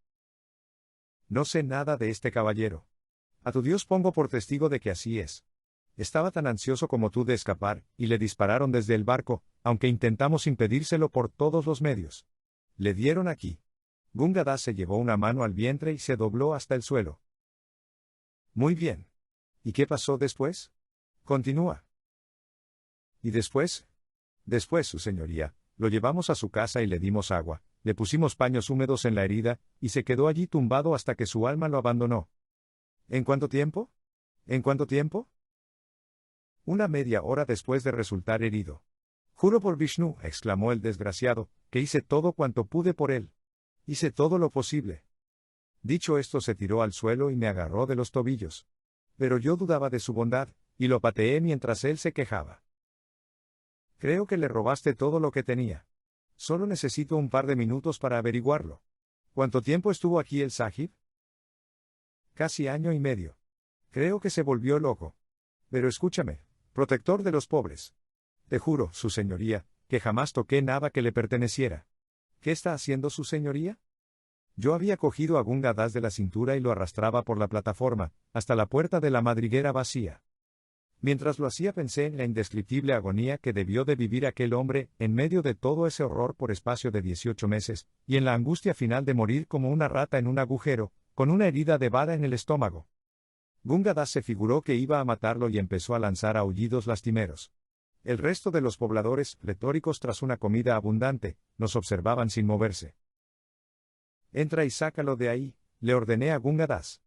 No sé nada de este caballero. A tu Dios pongo por testigo de que así es. Estaba tan ansioso como tú de escapar, y le dispararon desde el barco, aunque intentamos impedírselo por todos los medios. Le dieron aquí. Gunga Das se llevó una mano al vientre y se dobló hasta el suelo. Muy bien. ¿Y qué pasó después? Continúa. ¿Y después? Después, su señoría, lo llevamos a su casa y le dimos agua, le pusimos paños húmedos en la herida, y se quedó allí tumbado hasta que su alma lo abandonó. ¿En cuánto tiempo? ¿En cuánto tiempo? Una media hora después de resultar herido. Juro por Vishnu, exclamó el desgraciado, que hice todo cuanto pude por él. Hice todo lo posible. Dicho esto se tiró al suelo y me agarró de los tobillos. Pero yo dudaba de su bondad, y lo pateé mientras él se quejaba. Creo que le robaste todo lo que tenía. Solo necesito un par de minutos para averiguarlo. ¿Cuánto tiempo estuvo aquí el Sahib? Casi año y medio. Creo que se volvió loco. Pero escúchame, protector de los pobres. Te juro, su señoría, que jamás toqué nada que le perteneciera. ¿Qué está haciendo su señoría? Yo había cogido a Gunga Das de la cintura y lo arrastraba por la plataforma, hasta la puerta de la madriguera vacía. Mientras lo hacía pensé en la indescriptible agonía que debió de vivir aquel hombre, en medio de todo ese horror por espacio de 18 meses, y en la angustia final de morir como una rata en un agujero, con una herida de bala en el estómago. Gunga Das se figuró que iba a matarlo y empezó a lanzar aullidos lastimeros. El resto de los pobladores, retóricos tras una comida abundante, nos observaban sin moverse. Entra y sácalo de ahí, le ordené a Gunga Das.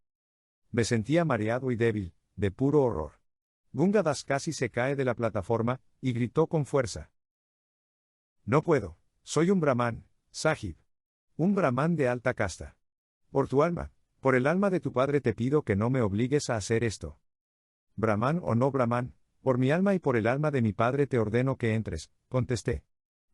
Me sentía mareado y débil, de puro horror. Gunga Das casi se cae de la plataforma, y gritó con fuerza. No puedo, soy un brahmán, Sahib. Un brahmán de alta casta. Por tu alma, por el alma de tu padre te pido que no me obligues a hacer esto. Brahmán o no brahmán, por mi alma y por el alma de mi padre te ordeno que entres, contesté.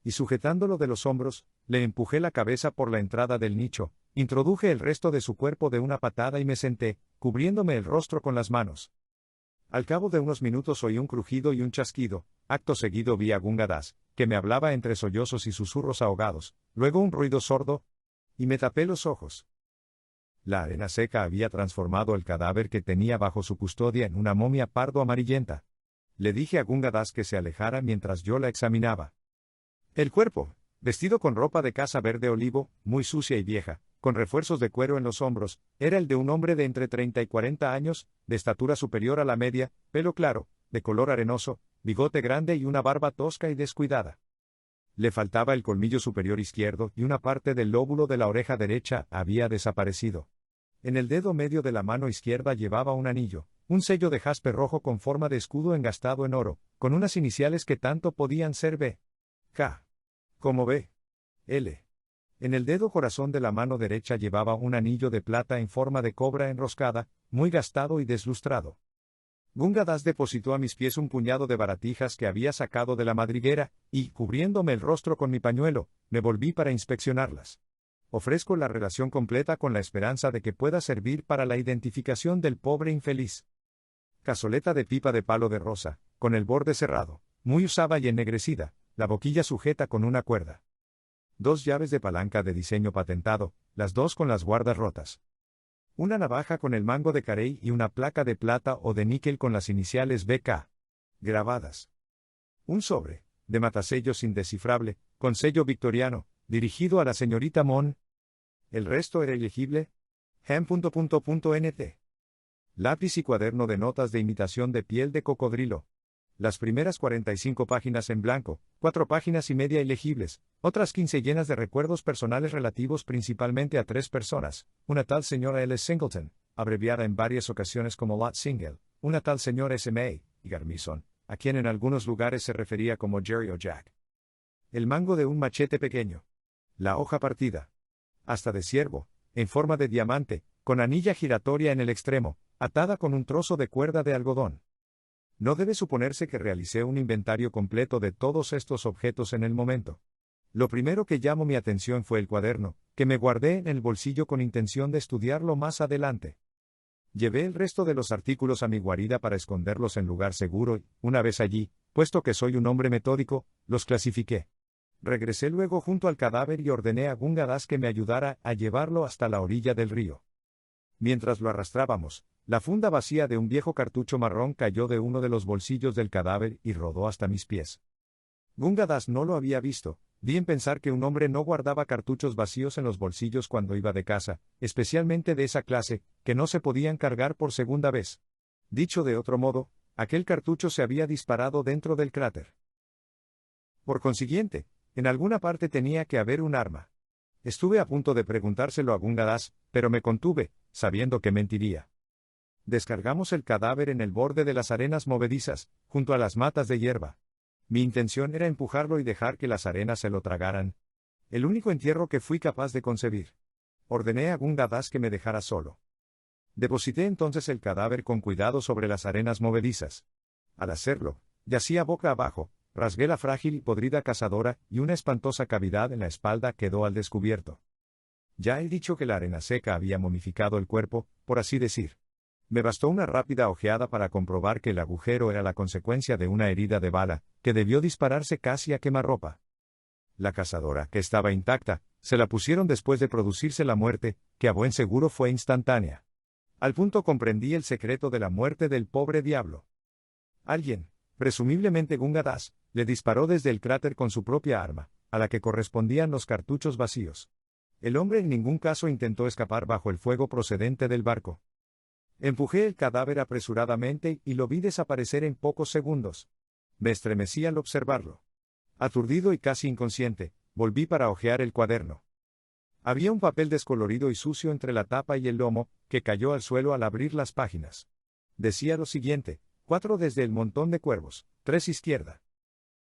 Y sujetándolo de los hombros, le empujé la cabeza por la entrada del nicho, introduje el resto de su cuerpo de una patada y me senté, cubriéndome el rostro con las manos. Al cabo de unos minutos oí un crujido y un chasquido, acto seguido vi a Gunga Das, que me hablaba entre sollozos y susurros ahogados, luego un ruido sordo, y me tapé los ojos. La arena seca había transformado el cadáver que tenía bajo su custodia en una momia pardo amarillenta. Le dije a Gunga Das que se alejara mientras yo la examinaba. El cuerpo, vestido con ropa de casa verde olivo, muy sucia y vieja, con refuerzos de cuero en los hombros, era el de un hombre de entre 30 y 40 años, de estatura superior a la media, pelo claro, de color arenoso, bigote grande y una barba tosca y descuidada. Le faltaba el colmillo superior izquierdo y una parte del lóbulo de la oreja derecha había desaparecido. En el dedo medio de la mano izquierda llevaba un anillo, un sello de jaspe rojo con forma de escudo engastado en oro, con unas iniciales que tanto podían ser B. K. Como B. L. En el dedo corazón de la mano derecha llevaba un anillo de plata en forma de cobra enroscada, muy gastado y deslustrado. Gunga Das depositó a mis pies un puñado de baratijas que había sacado de la madriguera, y, cubriéndome el rostro con mi pañuelo, me volví para inspeccionarlas. Ofrezco la relación completa con la esperanza de que pueda servir para la identificación del pobre infeliz. Cazoleta de pipa de palo de rosa, con el borde cerrado, muy usada y ennegrecida, la boquilla sujeta con una cuerda. 2 llaves de palanca de diseño patentado, las 2 con las guardas rotas. Una navaja con el mango de carey y una placa de plata o de níquel con las iniciales BK. Grabadas. Un sobre, de matasellos indescifrable, con sello victoriano, dirigido a la señorita Mon. El resto era ilegible. Hem.nt. Lápiz y cuaderno de notas de imitación de piel de cocodrilo. Las primeras 45 páginas en blanco, 4 páginas y media ilegibles, otras 15 llenas de recuerdos personales relativos principalmente a 3 personas, una tal señora L. Singleton, abreviada en varias ocasiones como Lot Single, una tal señora S.M.A. y Garmison, a quien en algunos lugares se refería como Jerry o Jack. El mango de un machete pequeño. La hoja partida. Asta de ciervo, en forma de diamante, con anilla giratoria en el extremo, atada con un trozo de cuerda de algodón. No debe suponerse que realicé un inventario completo de todos estos objetos en el momento. Lo primero que llamó mi atención fue el cuaderno, que me guardé en el bolsillo con intención de estudiarlo más adelante. Llevé el resto de los artículos a mi guarida para esconderlos en lugar seguro y, una vez allí, puesto que soy un hombre metódico, los clasifiqué. Regresé luego junto al cadáver y ordené a Gunga Das que me ayudara a llevarlo hasta la orilla del río. Mientras lo arrastrábamos, la funda vacía de un viejo cartucho marrón cayó de uno de los bolsillos del cadáver y rodó hasta mis pies. Gunga Das no lo había visto, di en pensar que un hombre no guardaba cartuchos vacíos en los bolsillos cuando iba de caza, especialmente de esa clase, que no se podían cargar por segunda vez. Dicho de otro modo, aquel cartucho se había disparado dentro del cráter. Por consiguiente, en alguna parte tenía que haber un arma. Estuve a punto de preguntárselo a Gunga Das, pero me contuve, sabiendo que mentiría. Descargamos el cadáver en el borde de las arenas movedizas, junto a las matas de hierba. Mi intención era empujarlo y dejar que las arenas se lo tragaran. El único entierro que fui capaz de concebir. Ordené a Gunga Das que me dejara solo. Deposité entonces el cadáver con cuidado sobre las arenas movedizas. Al hacerlo, yacía boca abajo, rasgué la frágil y podrida cazadora, y una espantosa cavidad en la espalda quedó al descubierto. Ya he dicho que la arena seca había momificado el cuerpo, por así decir. Me bastó una rápida ojeada para comprobar que el agujero era la consecuencia de una herida de bala, que debió dispararse casi a quemarropa. La cazadora, que estaba intacta, se la pusieron después de producirse la muerte, que a buen seguro fue instantánea. Al punto comprendí el secreto de la muerte del pobre diablo. Alguien, presumiblemente Gunga Das, le disparó desde el cráter con su propia arma, a la que correspondían los cartuchos vacíos. El hombre en ningún caso intentó escapar bajo el fuego procedente del barco. Empujé el cadáver apresuradamente y lo vi desaparecer en pocos segundos. Me estremecí al observarlo. Aturdido y casi inconsciente, volví para hojear el cuaderno. Había un papel descolorido y sucio entre la tapa y el lomo, que cayó al suelo al abrir las páginas. Decía lo siguiente: 4 desde el montón de cuervos, 3 izquierda.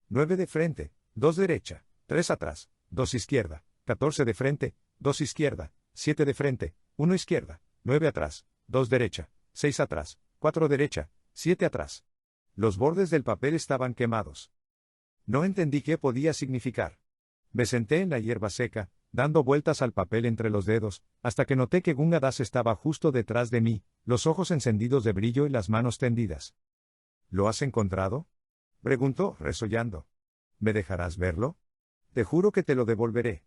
9 de frente, 2 derecha, 3 atrás, 2 izquierda, 14 de frente, 2 izquierda, 7 de frente, 1 izquierda, 9 atrás, 2 derecha, 6 atrás, 4 derecha, 7 atrás. Los bordes del papel estaban quemados. No entendí qué podía significar. Me senté en la hierba seca, dando vueltas al papel entre los dedos, hasta que noté que Gunga Das estaba justo detrás de mí, los ojos encendidos de brillo y las manos tendidas. ¿Lo has encontrado?, preguntó, resollando. ¿Me dejarás verlo? Te juro que te lo devolveré.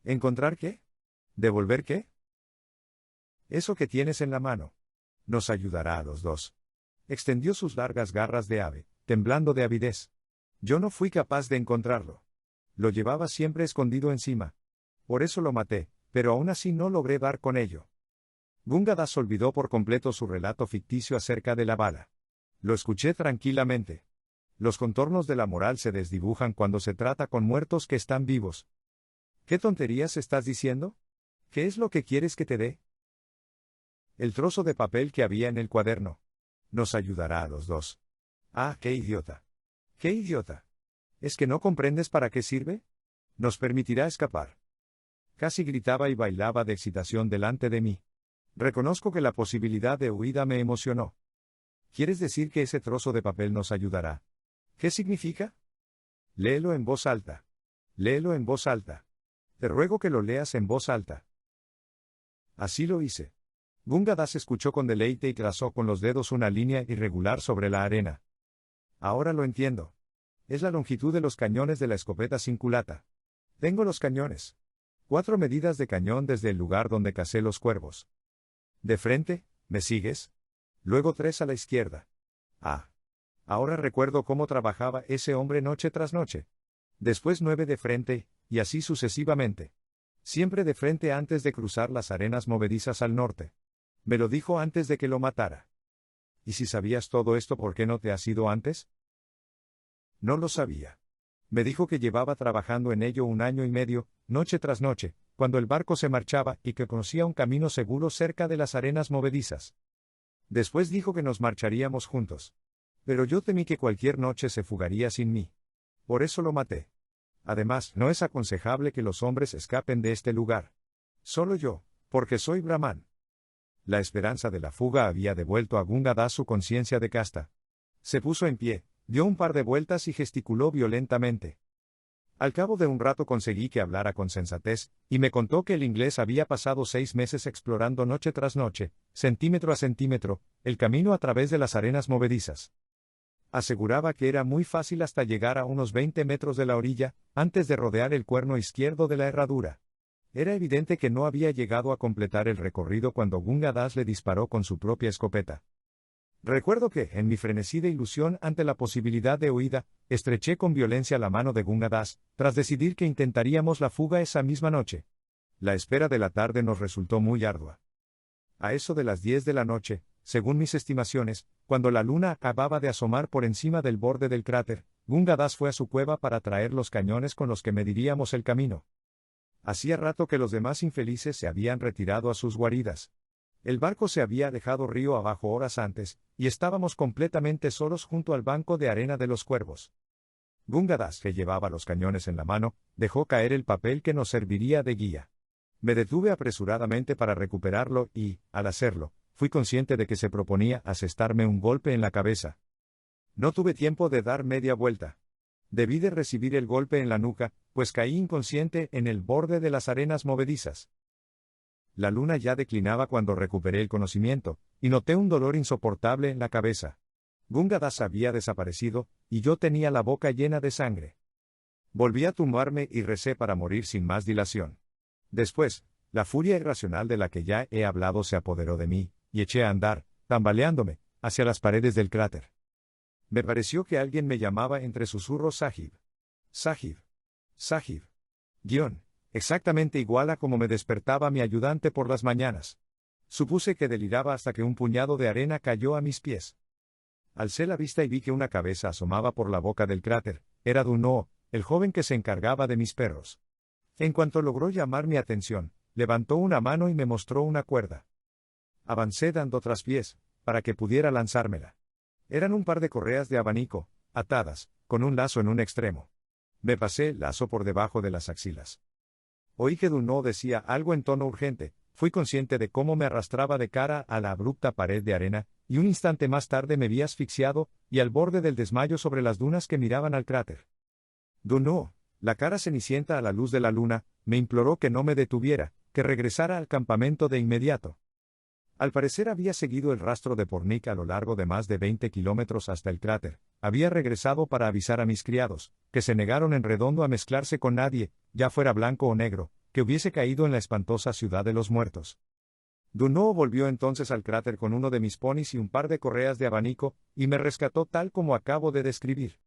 ¿Encontrar qué? ¿Devolver qué? Eso que tienes en la mano. Nos ayudará a los dos. Extendió sus largas garras de ave, temblando de avidez. Yo no fui capaz de encontrarlo. Lo llevaba siempre escondido encima. Por eso lo maté, pero aún así no logré dar con ello. Gunga Das olvidó por completo su relato ficticio acerca de la bala. Lo escuché tranquilamente. Los contornos de la moral se desdibujan cuando se trata con muertos que están vivos. ¿Qué tonterías estás diciendo? ¿Qué es lo que quieres que te dé? El trozo de papel que había en el cuaderno. Nos ayudará a los dos. Ah, qué idiota. ¡Qué idiota! ¿Es que no comprendes para qué sirve? Nos permitirá escapar. Casi gritaba y bailaba de excitación delante de mí. Reconozco que la posibilidad de huida me emocionó. ¿Quieres decir que ese trozo de papel nos ayudará? ¿Qué significa? Léelo en voz alta. Léelo en voz alta. Te ruego que lo leas en voz alta. Así lo hice. Gunga Das escuchó con deleite y trazó con los dedos una línea irregular sobre la arena. Ahora lo entiendo. Es la longitud de los cañones de la escopeta sin culata. Tengo los cañones. 4 medidas de cañón desde el lugar donde cacé los cuervos. De frente, ¿me sigues? Luego 3 a la izquierda. Ah. Ahora recuerdo cómo trabajaba ese hombre noche tras noche. Después 9 de frente, y así sucesivamente. Siempre de frente antes de cruzar las arenas movedizas al norte. Me lo dijo antes de que lo matara. ¿Y si sabías todo esto, por qué no te has ido antes? No lo sabía. Me dijo que llevaba trabajando en ello 1 año y medio, noche tras noche, cuando el barco se marchaba y que conocía un camino seguro cerca de las arenas movedizas. Después dijo que nos marcharíamos juntos. Pero yo temí que cualquier noche se fugaría sin mí. Por eso lo maté. Además, no es aconsejable que los hombres escapen de este lugar. Solo yo, porque soy brahmán. La esperanza de la fuga había devuelto a Gunga Das su conciencia de casta. Se puso en pie, dio un par de vueltas y gesticuló violentamente. Al cabo de un rato conseguí que hablara con sensatez, y me contó que el inglés había pasado 6 meses explorando noche tras noche, centímetro a centímetro, el camino a través de las arenas movedizas. Aseguraba que era muy fácil hasta llegar a unos 20 metros de la orilla, antes de rodear el cuerno izquierdo de la herradura. Era evidente que no había llegado a completar el recorrido cuando Gunga Das le disparó con su propia escopeta. Recuerdo que, en mi frenesí de ilusión ante la posibilidad de huida, estreché con violencia la mano de Gunga Das, tras decidir que intentaríamos la fuga esa misma noche. La espera de la tarde nos resultó muy ardua. A eso de las 10 de la noche, según mis estimaciones, cuando la luna acababa de asomar por encima del borde del cráter, Gunga Das fue a su cueva para traer los cañones con los que mediríamos el camino. Hacía rato que los demás infelices se habían retirado a sus guaridas. El barco se había dejado río abajo horas antes, y estábamos completamente solos junto al banco de arena de los cuervos. Gunga Das, que llevaba los cañones en la mano, dejó caer el papel que nos serviría de guía. Me detuve apresuradamente para recuperarlo y, al hacerlo, fui consciente de que se proponía asestarme un golpe en la cabeza. No tuve tiempo de dar media vuelta. Debí de recibir el golpe en la nuca, pues caí inconsciente en el borde de las arenas movedizas. La luna ya declinaba cuando recuperé el conocimiento, y noté un dolor insoportable en la cabeza. Gunga Das había desaparecido, y yo tenía la boca llena de sangre. Volví a tumbarme y recé para morir sin más dilación. Después, la furia irracional de la que ya he hablado se apoderó de mí, y eché a andar, tambaleándome, hacia las paredes del cráter. Me pareció que alguien me llamaba entre susurros Sahib. Sahib. Sahib. Exactamente igual a como me despertaba mi ayudante por las mañanas. Supuse que deliraba hasta que un puñado de arena cayó a mis pies. Alcé la vista y vi que una cabeza asomaba por la boca del cráter. Era Dunno, el joven que se encargaba de mis perros. En cuanto logró llamar mi atención, levantó una mano y me mostró una cuerda. Avancé dando traspiés, para que pudiera lanzármela. Eran un par de correas de abanico, atadas, con un lazo en un extremo. Me pasé el lazo por debajo de las axilas. Oí que Dunno decía algo en tono urgente, fui consciente de cómo me arrastraba de cara a la abrupta pared de arena, y un instante más tarde me vi asfixiado, y al borde del desmayo sobre las dunas que miraban al cráter. Dunno, la cara cenicienta a la luz de la luna, me imploró que no me detuviera, que regresara al campamento de inmediato. Al parecer había seguido el rastro de Pornik a lo largo de más de 20 kilómetros hasta el cráter, había regresado para avisar a mis criados, que se negaron en redondo a mezclarse con nadie, ya fuera blanco o negro, que hubiese caído en la espantosa ciudad de los muertos. Dunno volvió entonces al cráter con uno de mis ponis y un par de correas de abanico, y me rescató tal como acabo de describir.